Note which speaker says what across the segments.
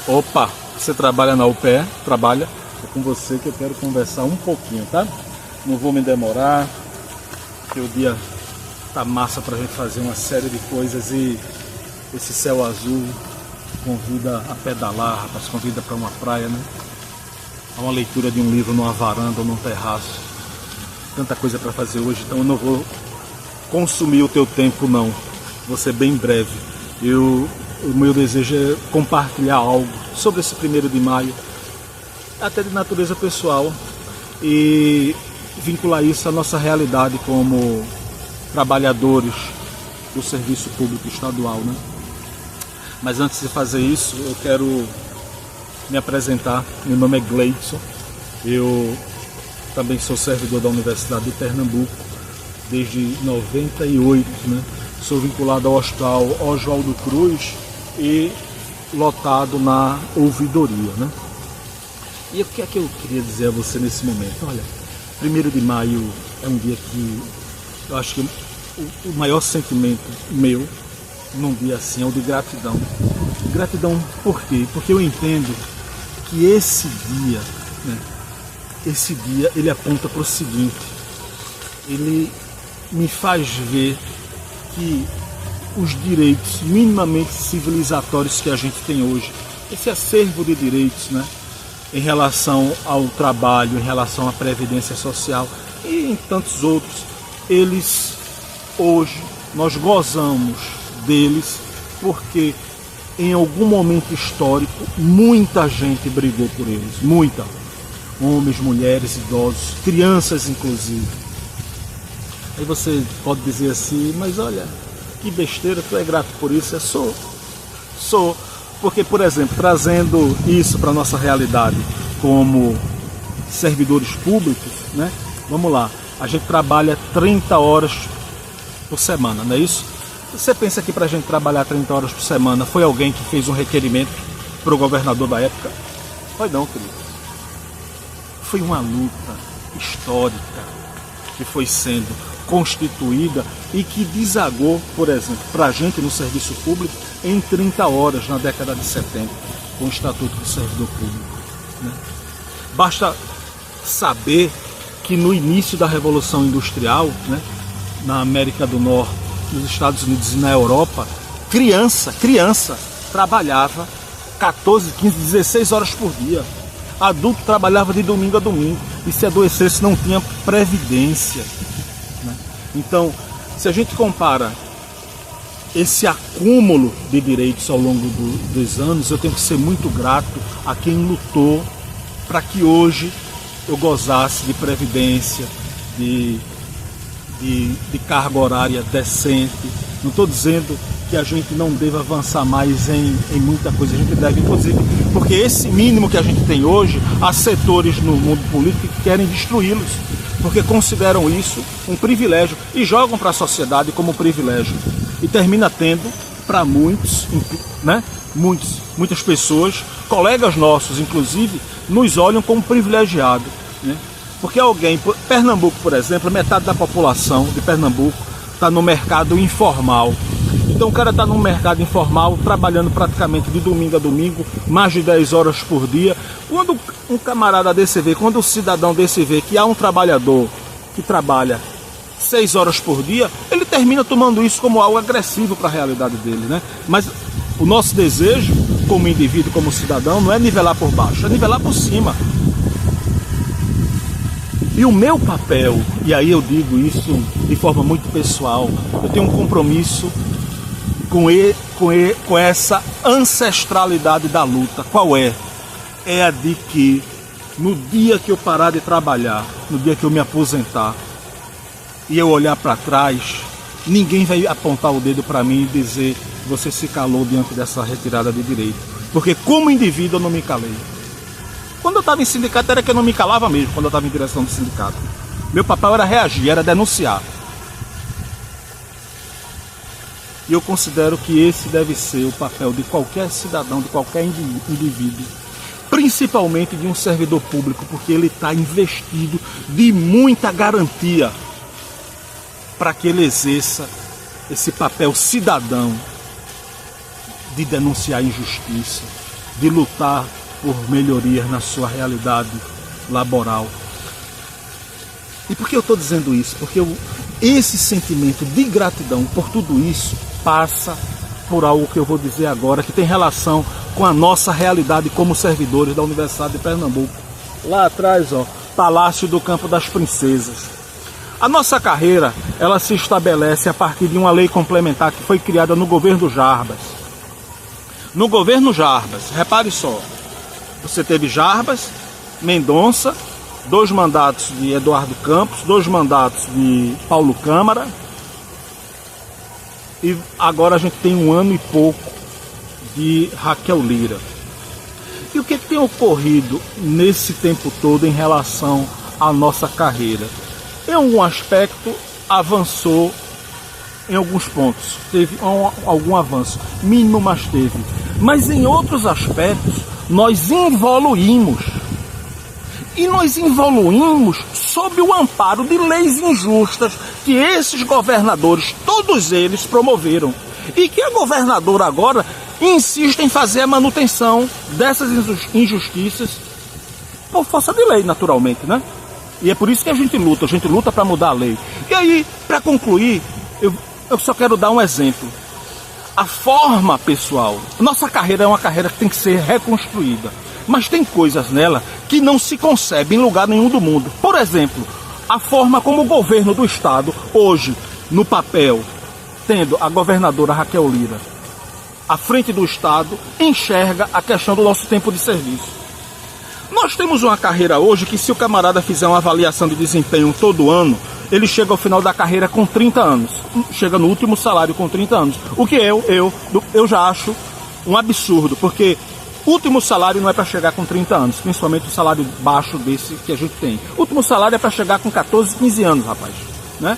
Speaker 1: Opa, você trabalha na UPE? Trabalha. É com você que eu quero conversar um pouquinho, tá? Não vou me demorar, porque o dia tá massa pra gente fazer uma série de coisas e esse céu azul convida a pedalar, rapaz, convida para uma praia, né? A uma leitura de um livro numa varanda ou num terraço. Tanta coisa para fazer hoje, então eu não vou consumir o teu tempo, não. Vou ser bem breve. O meu desejo é compartilhar algo sobre esse 1º de maio, até de natureza pessoal, e vincular isso à nossa realidade como trabalhadores do serviço público estadual, né? Mas antes de fazer isso, eu quero me apresentar. Meu nome é Gleidson, eu também sou servidor da Universidade de Pernambuco desde 98, né? Sou vinculado ao Hospital Oswaldo Cruz e lotado na ouvidoria, né? E o que é que eu queria dizer a você nesse momento? Olha, 1º de maio é um dia que eu acho que o maior sentimento meu num dia assim é o de gratidão. Gratidão por quê? Porque eu entendo que esse dia, né, ele aponta para o seguinte: ele me faz ver que os direitos minimamente civilizatórios que a gente tem hoje, esse acervo de direitos, né, em relação ao trabalho, em relação à previdência social e em tantos outros, eles hoje nós gozamos deles porque em algum momento histórico muita gente brigou por eles, muita, homens, mulheres, idosos, crianças inclusive. Aí você pode dizer assim, mas olha, que besteira, tu é grato por isso? Eu sou, porque, por exemplo, trazendo isso para a nossa realidade como servidores públicos, né? Vamos lá, a gente trabalha 30 horas por semana, não é isso? Você pensa que para a gente trabalhar 30 horas por semana foi alguém que fez um requerimento para o governador da época? Foi não, querido. Foi uma luta histórica que foi sendo constituída e que desagou, por exemplo, para a gente no serviço público em 30 horas na década de 70, com o Estatuto do Servidor Público, né? Basta saber que no início da Revolução Industrial, né, na América do Norte, nos Estados Unidos e na Europa, criança trabalhava 14, 15, 16 horas por dia. Adulto trabalhava de domingo a domingo e se adoecesse não tinha previdência, né? Então, se a gente compara esse acúmulo de direitos ao longo dos anos, eu tenho que ser muito grato a quem lutou para que hoje eu gozasse de previdência, de carga horária decente. Não estou dizendo que a gente não deva avançar mais em muita coisa, a gente deve, inclusive, porque esse mínimo que a gente tem hoje, há setores no mundo político que querem destruí-los, porque consideram isso um privilégio e jogam para a sociedade como um privilégio. E termina tendo, para muitos, né, muitas pessoas, colegas nossos, inclusive, nos olham como privilegiado, né? Porque Pernambuco, por exemplo, metade da população de Pernambuco está no mercado informal. Então o cara está no mercado informal, trabalhando praticamente de domingo a domingo, mais de 10 horas por dia. Quando um camarada desse vê, quando o cidadão desse vê que há um trabalhador que trabalha 6 horas por dia, ele termina tomando isso como algo agressivo para a realidade dele, né? Mas o nosso desejo, como indivíduo, como cidadão, não é nivelar por baixo, é nivelar por cima. E o meu papel, e aí eu digo isso de forma muito pessoal, eu tenho um compromisso com essa ancestralidade da luta. Qual é? É a de que no dia que eu parar de trabalhar, no dia que eu me aposentar, e eu olhar para trás, ninguém vai apontar o dedo para mim e dizer: você se calou diante dessa retirada de direito. Porque como indivíduo eu não me calei. Quando eu estava em sindicato era que eu não me calava mesmo, quando eu estava em direção do sindicato. Meu papel era reagir, era denunciar. E eu considero que esse deve ser o papel de qualquer cidadão, de qualquer indivíduo, principalmente de um servidor público, porque ele está investido de muita garantia para que ele exerça esse papel cidadão de denunciar a injustiça, de lutar por melhorias na sua realidade laboral. E por que eu estou dizendo isso? Porque esse sentimento de gratidão por tudo isso passa por algo que eu vou dizer agora, que tem relação com a nossa realidade como servidores da Universidade de Pernambuco. Lá atrás, ó, Palácio do Campo das Princesas. A nossa carreira, ela se estabelece a partir de uma lei complementar que foi criada no governo Jarbas. No governo Jarbas, repare só, você teve Jarbas, Mendonça, 2 mandatos de Eduardo Campos, 2 mandatos de Paulo Câmara, e agora a gente tem 1 ano e pouco de Raquel Lira. E o que tem ocorrido nesse tempo todo em relação à nossa carreira? Em algum aspecto avançou em alguns pontos, teve algum avanço, mínimo, mas teve. Mas em outros aspectos nós evoluímos. E nós evoluímos sob o amparo de leis injustas que esses governadores, todos eles, promoveram. E que a governadora agora insiste em fazer a manutenção dessas injustiças por força de lei, naturalmente, né? E é por isso que a gente luta para mudar a lei. E aí, para concluir, eu só quero dar um exemplo. A forma pessoal, nossa carreira é uma carreira que tem que ser reconstruída. Mas tem coisas nela que não se concebe em lugar nenhum do mundo. Por exemplo, a forma como o governo do estado, hoje, no papel, tendo a governadora Raquel Lira à frente do estado, enxerga a questão do nosso tempo de serviço. Nós temos uma carreira hoje que, se o camarada fizer uma avaliação de desempenho todo ano, ele chega ao final da carreira com 30 anos. Chega no último salário com 30 anos. O que eu já acho um absurdo, porque último salário não é para chegar com 30 anos, principalmente o salário baixo desse que a gente tem. Último salário é para chegar com 14, 15 anos, rapaz. Né?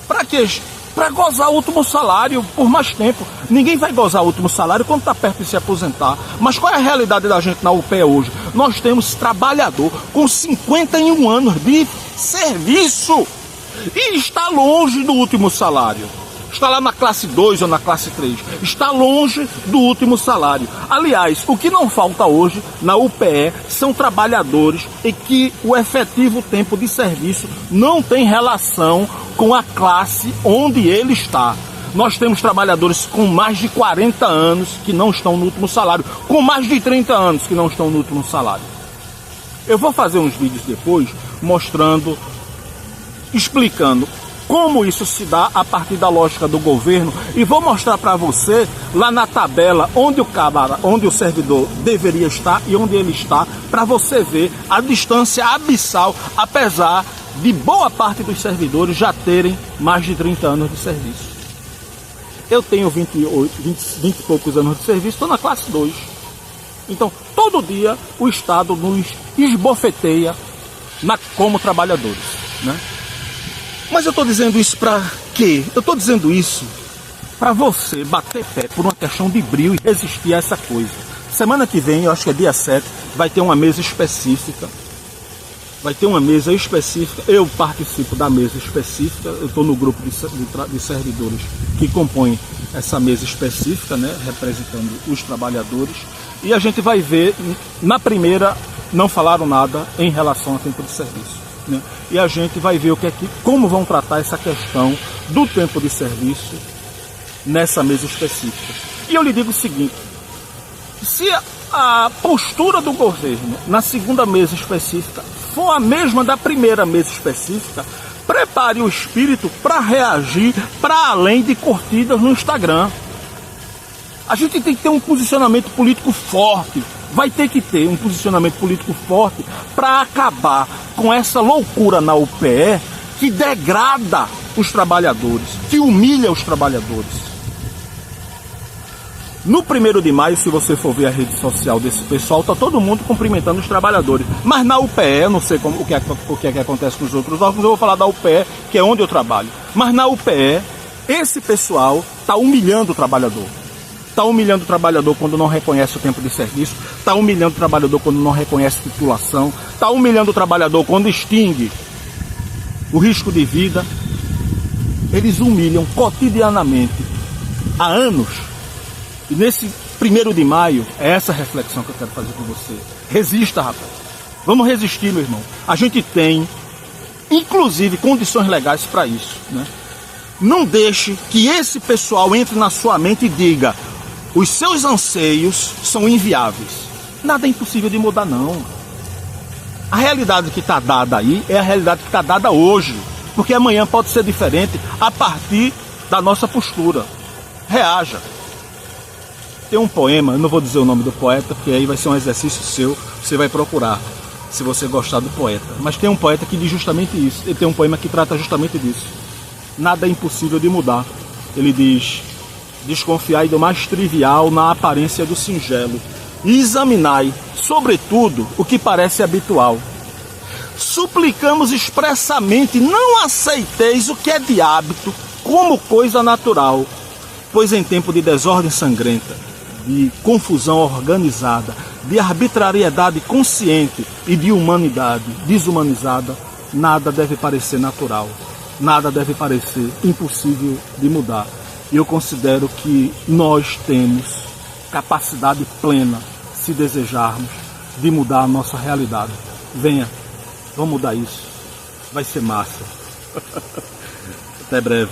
Speaker 1: Para quê? Para gozar o último salário por mais tempo. Ninguém vai gozar o último salário quando está perto de se aposentar. Mas qual é a realidade da gente na UPE hoje? Nós temos trabalhador com 51 anos de serviço e está longe do último salário. Está lá na classe 2 ou na classe 3. Está longe do último salário. Aliás, o que não falta hoje na UPE são trabalhadores e que o efetivo tempo de serviço não tem relação com a classe onde ele está. Nós temos trabalhadores com mais de 40 anos que não estão no último salário, com mais de 30 anos que não estão no último salário. Eu vou fazer uns vídeos depois mostrando, explicando como isso se dá a partir da lógica do governo, e vou mostrar para você lá na tabela onde o servidor deveria estar e onde ele está, para você ver a distância abissal, apesar de boa parte dos servidores já terem mais de 30 anos de serviço. Eu tenho 20 e poucos anos de serviço, estou na classe 2. Então, todo dia o Estado nos esbofeteia como trabalhadores, né? Mas eu estou dizendo isso para quê? Eu estou dizendo isso para você bater pé por uma questão de brio e resistir a essa coisa. Semana que vem, eu acho que é dia 7, vai ter uma mesa específica. Eu participo da mesa específica, eu estou no grupo de servidores que compõem essa mesa específica, né, representando os trabalhadores. E a gente vai ver, na primeira, não falaram nada em relação ao tempo de serviço. Né? E a gente vai ver como vão tratar essa questão do tempo de serviço nessa mesa específica. E eu lhe digo o seguinte: se a postura do governo na segunda mesa específica for a mesma da primeira mesa específica, prepare o espírito para reagir para além de curtidas no Instagram. A gente tem que ter um posicionamento político forte. Vai ter que ter um posicionamento político forte para acabar com essa loucura na UPE que degrada os trabalhadores, que humilha os trabalhadores. No 1º de maio, se você for ver a rede social desse pessoal, está todo mundo cumprimentando os trabalhadores. Mas na UPE, eu não sei o que é que acontece nos outros órgãos, eu vou falar da UPE, que é onde eu trabalho. Mas na UPE, esse pessoal está humilhando o trabalhador. Está humilhando o trabalhador quando não reconhece o tempo de serviço, está humilhando o trabalhador quando não reconhece titulação, está humilhando o trabalhador quando extingue o risco de vida. Eles humilham cotidianamente há anos. E 1º de maio, é essa reflexão que eu quero fazer com você. Resista, rapaz. Vamos resistir, meu irmão. A gente tem, inclusive, condições legais para isso, né? Não deixe que esse pessoal entre na sua mente e diga: os seus anseios são inviáveis. Nada é impossível de mudar, não. A realidade que está dada aí é a realidade que está dada hoje, porque amanhã pode ser diferente a partir da nossa postura. Reaja. Tem um poema, eu não vou dizer o nome do poeta, porque aí vai ser um exercício seu, você vai procurar, se você gostar do poeta. Mas tem um poeta que diz justamente isso, ele tem um poema que trata justamente disso. Nada é impossível de mudar. Ele diz: desconfiai do mais trivial na aparência do singelo, e examinai, sobretudo, o que parece habitual. Suplicamos expressamente, não aceiteis o que é de hábito como coisa natural, pois em tempo de desordem sangrenta, de confusão organizada, de arbitrariedade consciente e de humanidade desumanizada, nada deve parecer natural, nada deve parecer impossível de mudar. E eu considero que nós temos capacidade plena, se desejarmos, de mudar a nossa realidade. Venha, vamos mudar isso. Vai ser massa. Até breve.